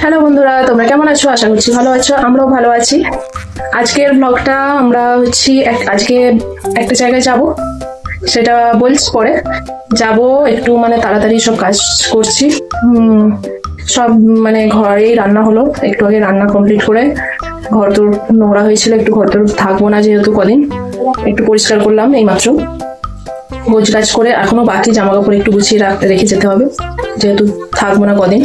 Hello বন্ধুরা, তোমরা কেমন আছো? আশা করছি ভালো আছো, আমরাও ভালো আছি। আজকের ব্লগটা আমরা আজকে একটা জায়গায় যাব, সেটা বলছি পরে। যাব একটু তাড়াতাড়ি সব কাজ করছি, সব ঘরেই রান্না হলো, একটু আগে রান্না কমপ্লিট করে ঘর তোর নোংরা হয়েছিল, একটু ঘর তোর থাকবো না যেহেতু কদিন, একটু পরিষ্কার করলাম এইমাত্র। গোছ গাছ করে এখনো বাকি জামা কাপড় একটু গুছিয়ে রেখে যেতে হবে যেহেতু থাকবো না কদিন।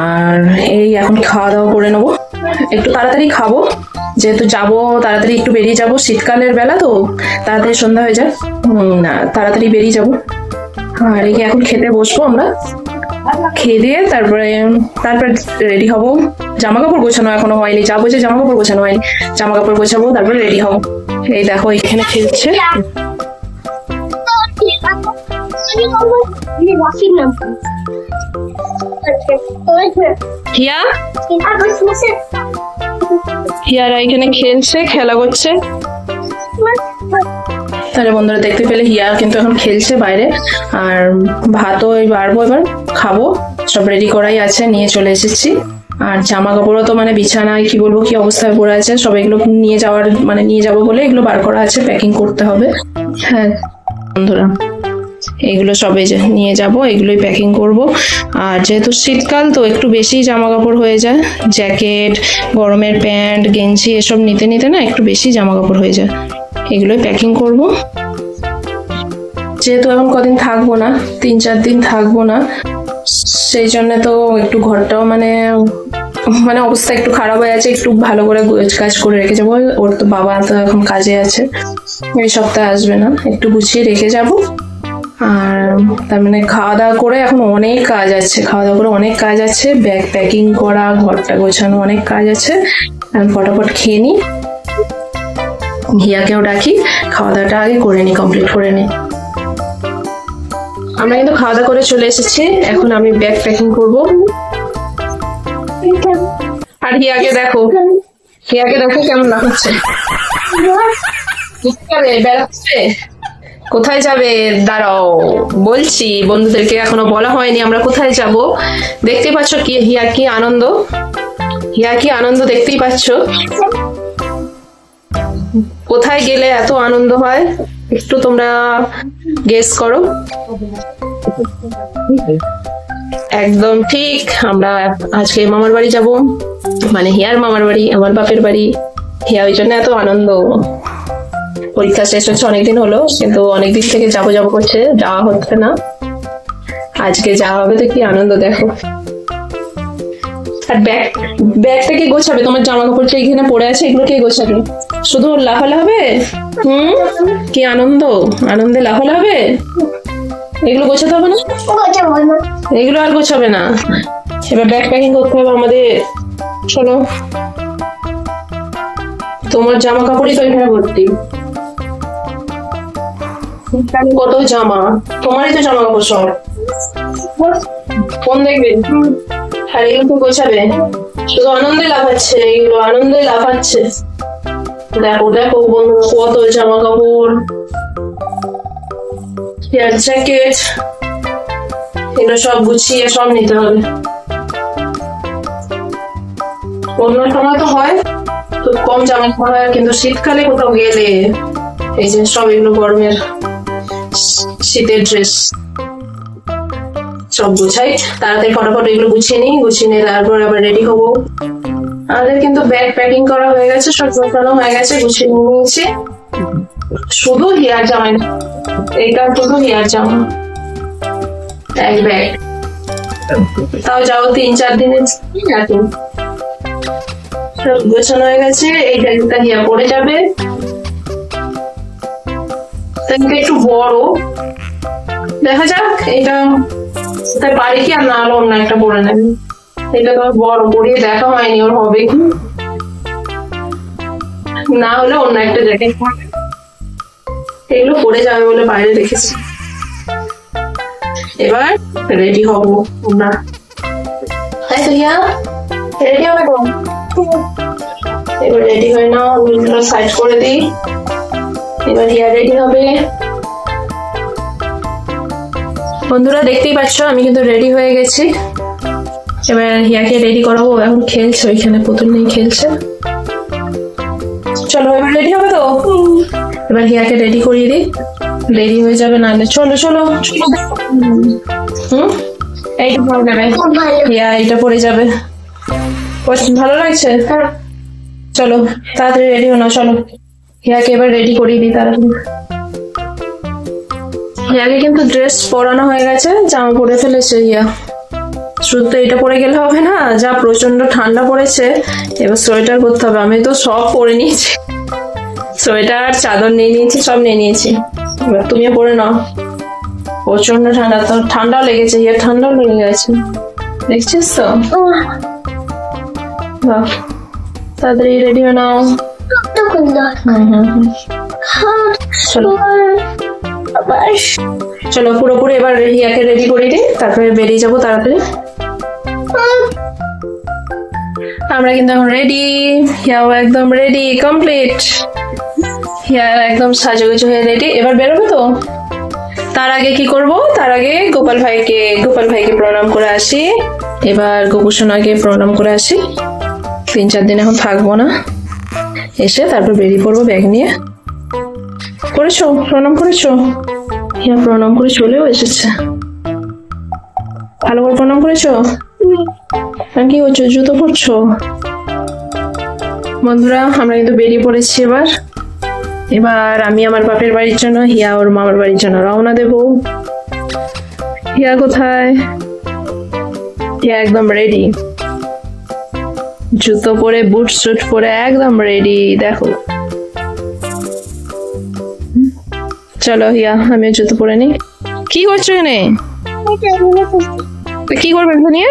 আর এই এখন খাওয়া দাওয়া করে নেবো, একটু তাড়াতাড়ি খাবো যেহেতু যাবো, তাড়াতাড়ি একটু বেরিয়ে যাবো, শীতকালের বেলা তো তাড়াতাড়ি সন্ধ্যা হয়ে যায়, তাড়াতাড়ি বেরিয়ে যাবো। আর এই এখন খেতে বসবো আমরা, খেয়ে দিয়ে তারপরে রেডি হবো। জামা কাপড় গোছানো এখনো হয়নি, যাবো যে জামা কাপড় গোছানো হয়নি, জামা কাপড় গোছাবো তারপরে রেডি হবো। এই দেখো এখানে খেলছে হিয়ারা, এখানে খেলছে, খেলা করছে। তাহলে বন্ধুরা দেখতে পেলে হিয়া কিন্তু এখন খেলছে বাইরে। আর ভাতও বাড়বো, এবার খাবো, সব রেডি করাই আছে, নিয়ে চলে এসেছি। আর জামা কাপড়ও তো বিছানায় কি বলবো কি অবস্থায় পড়ে আছে, সব এগুলো নিয়ে যাবো বলে এগুলো বার করা আছে, প্যাকিং করতে হবে। হ্যাঁ বন্ধুরা, এগুলো সবে নিয়ে যাব, এগুলোই প্যাকিং করব। আর যেহেতু শীতকাল তো একটু বেশি জামা কাপড় হয়ে যায়, জ্যাকেট, গরমের প্যান্ট, গেঞ্জি এসব নিতে নিতে না একটু বেশি জামা কাপড় হয়ে যায়, এগুলোই প্যাকিং করব। যেহেতু এখন কদিন থাকবো না, 3-4 দিন থাকবো না, সেই জন্য তো একটু ঘরটাও অবস্থা একটু খারাপ হয়ে আছে, একটু ভালো করে কাজ করে রেখে যাবো। ওর তো বাবা তো এখন কাজে আছে, এই সপ্তাহে আসবে না, একটু গুছিয়ে রেখে যাবো। আর তার খাওয়া দাওয়া করে এখন অনেক কাজ আছে, ব্যাগ প্যাকিং করা, ঘরটা গোছানো, অনেক কাজ আছে। আমি ফটাফট খেয়ে নিই, হিয়াকেও ডাকি, খাওয়া দাওয়াটা আগে করে নিই, কমপ্লিট করে নিই। আমরা কিন্তু খাওয়া দাওয়া করে চলে এসেছি, এখন আমি ব্যাগ প্যাকিং করব। আর হিয়াকে দেখো কেমন লাগাচ্ছে, বেড়াচ্ছে। কোথায় যাবে দাঁড়াও, বলছি, বন্ধুদেরকে এখনো বলা হয়নি আমরা কোথায় যাব। দেখতেই পাচ্ছ কি হিয়া কি আনন্দ দেখতেই পাচ্ছ। কোথায় গেলে এত আনন্দ হয় একটু তোমরা গেস করো। একদম ঠিক, আমরা আজকে মামার বাড়ি যাব, হিয়ার মামার বাড়ি, আমার বাপের বাড়ি। হিয়া ওই জন্য এত আনন্দ। পরীক্ষা শেষ হচ্ছে অনেকদিন হলো, কিন্তু অনেকদিন থেকে যাবো করছে, যাওয়া হচ্ছে না। আজকে যাওয়া হবে তো কি আনন্দ দেখো। আর ব্যাগটা কে গোছাবে? তোমার জামা কাপড় এখানে পড়ে আছে, এগুলো কে গোছাবে? শুধু লাফালে হবে? কি আনন্দে লাফালে হবে? এগুলো গোছাতে হবে না, এগুলো আর গোছাবে না। এবার ব্যাগ প্যাকিং করতে হবে আমাদের। শোনো, তোমার জামা কাপড়ই তো এখানে ভর্তি, কত জামা, তোমারই তো জামা কাপড় সব, ফোন দেখবে আর এগুলো গোছাবে। শুধু আনন্দে লাফাচ্ছে। দেখো বন্ধুরা, কত জামা কাপড়, জ্যাকেট, এগুলো সব গুছিয়ে সব নিতে হবে। অন্য সময় তো হয় খুব কম জামা কাপড় হয়, কিন্তু শীতকালে কোথাও গেলে এই যে সব এগুলো গরমের শীতের ড্রেস সব গুছাই, তাড়াতাড়ি ফটাফট এগুলো গুছিয়ে নিয়ে তারপর আবার রেডি হবো। আমাদের কিন্তু ব্যাগ প্যাকিং করা হয়ে গেছে, সব গোছানো হয়ে গেছে, গুছিয়ে নিয়েছি। শুধু হিয়ার জামা, এইটা শুধু হিয়ার জামা, এক ব্যাগ। তাও যাও 3-4 দিনের সব গোছানো হয়ে গেছে। এই ব্যাগটা হিয়া পড়ে যাবে, একটু বড়, দেখা যাক এটা তাই পারি কি, আর না হলে অন্য একটা পরে নেবে। এটা তো বড় পরিয়ে দেখা হয়নি, ওর হবে কি না, হলে অন্য একটা জ্যাকেট পরবে। এগুলো পরে যাবে বলে বাইরে রেখেছি। এবার রেডি হবো আমরা, তাই তো হিয়া রেডি হবে তো? এবার রেডি হয়ে নাও, সাইড করে দিই। এবার হিয়া রেডি হবে। বন্ধুরা দেখতেই পাচ্ছ আমি কিন্তু রেডি হয়ে গেছি। এবার হিয়াকে রেডি করাবো, এখন খেলছে ওইখানে, পুতুল নিয়ে খেলছে। চলো এবার রেডি হবে তো, এবার হিয়াকে রেডি করিয়ে দিই, রেডি হয়ে যাবে নাহলে। চলো চলো চলো। এইটা পরে যাবে হিয়া, এইটা পরে যাবে। ভালো লাগছে? চলো তাড়াতাড়ি রেডি হো না, চলো হিয়াকে এবার রেডি করিয়ে দিই তাড়াতাড়ি। হিয়াকে কিন্তু ড্রেস পরানো হয়ে গেছে, জামা পরে ফেলেছে হিয়া। শুধু তো এটা পরে গেলে হবে না, যা প্রচন্ড ঠান্ডা পড়েছে, এবার সোয়েটার করতে হবে। আমি তো সব পরে নিয়েছি, সোয়েটার চাদর নিয়ে নিয়েছি, সব নিয়ে নিয়েছি। এবার তুমিও পরে নাও, প্রচন্ড ঠান্ডা, তো ঠান্ডাও লেগেছে হিয়ার, ঠান্ডাও লেগে গেছে, দেখছিস তো। বাহ, তাড়াতাড়ি রেডি হয়ে নাও। চলো চলো পুরোপুরি এবার হিয়াকে রেডি করে দিই, তারপরে বেরিয়ে যাবো তাড়াতাড়ি। আমরা কিন্তু এখন রেডি, হিয়াও একদম রেডি কমপ্লিট। হিয়া একদম সাজুগুজু হয়ে রেডি, এবার বেরোবে তো। তার আগে কি করব, তার আগে গোপাল ভাইকে প্রণাম করে আসি। এবার গোপুসোনাকে প্রণাম করে আসি, 3-4 দিন এখন থাকবো না, এসে তারপর বেরিয়ে পড়বো ব্যাগ নিয়ে। করেছো প্রণাম করেছো? হিয়া প্রণাম করে চলেও এসেছে। ভালো করে প্রণাম করেছো? আর কি করছো, জুতো পরছো? বন্ধুরা আমরা কিন্তু বেরিয়ে পড়েছি এবার। এবার আমি আমার বাপের বাড়ির জন্য, হিয়া ওর মামার বাড়ির জন্য রওনা দেব। হিয়া কোথায়? হিয়া একদম রেডি, জুতো পরে বুট স্যুট পরে একদম রেডি, দেখো। চলো হিয়া আমিও জুতো পরে নি। কি করছো এখানে? কি করবে নিয়ে?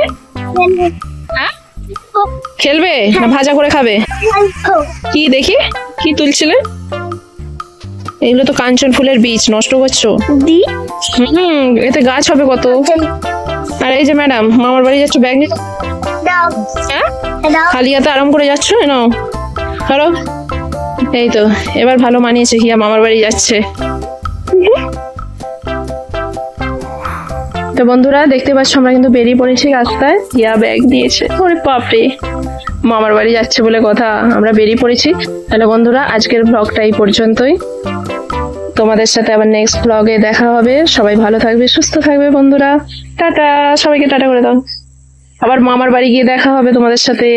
খেলবে না ভাজা করে খাবে? কি দেখি কি তুলছিলে? এগুলো তো কাঞ্চন ফুলের বীজ, নষ্ট করছো। এতে গাছ হবে কত। আর এই যে ম্যাডাম মামার বাড়ি যাচ্ছ, ব্যাগ নিয়ে খালি হাতে আরাম করে যাচ্ছ, নাও ধরো। এই তো এবার ভালো মানিয়েছে, হিয়া মামার বাড়ি যাচ্ছে। তো বন্ধুরা দেখতে পাচ্ছ আমরা কিন্তু বেরিয়ে পড়েছি রাস্তায়, হিয়া ব্যাগ নিয়েছে। ওরে বাপরে, মামার বাড়ি যাচ্ছে বলে কথা, আমরা বেরিয়ে পড়েছি। তাহলে বন্ধুরা আজকের ব্লগটা এই পর্যন্তই, তোমাদের সাথে আবার নেক্সট ব্লগে দেখা হবে। সবাই ভালো থাকবে, সুস্থ থাকবে বন্ধুরা। টাটা, সবাইকে টাটা করে দাও। আবার মামার বাড়ি গিয়ে দেখা হবে তোমাদের সাথে।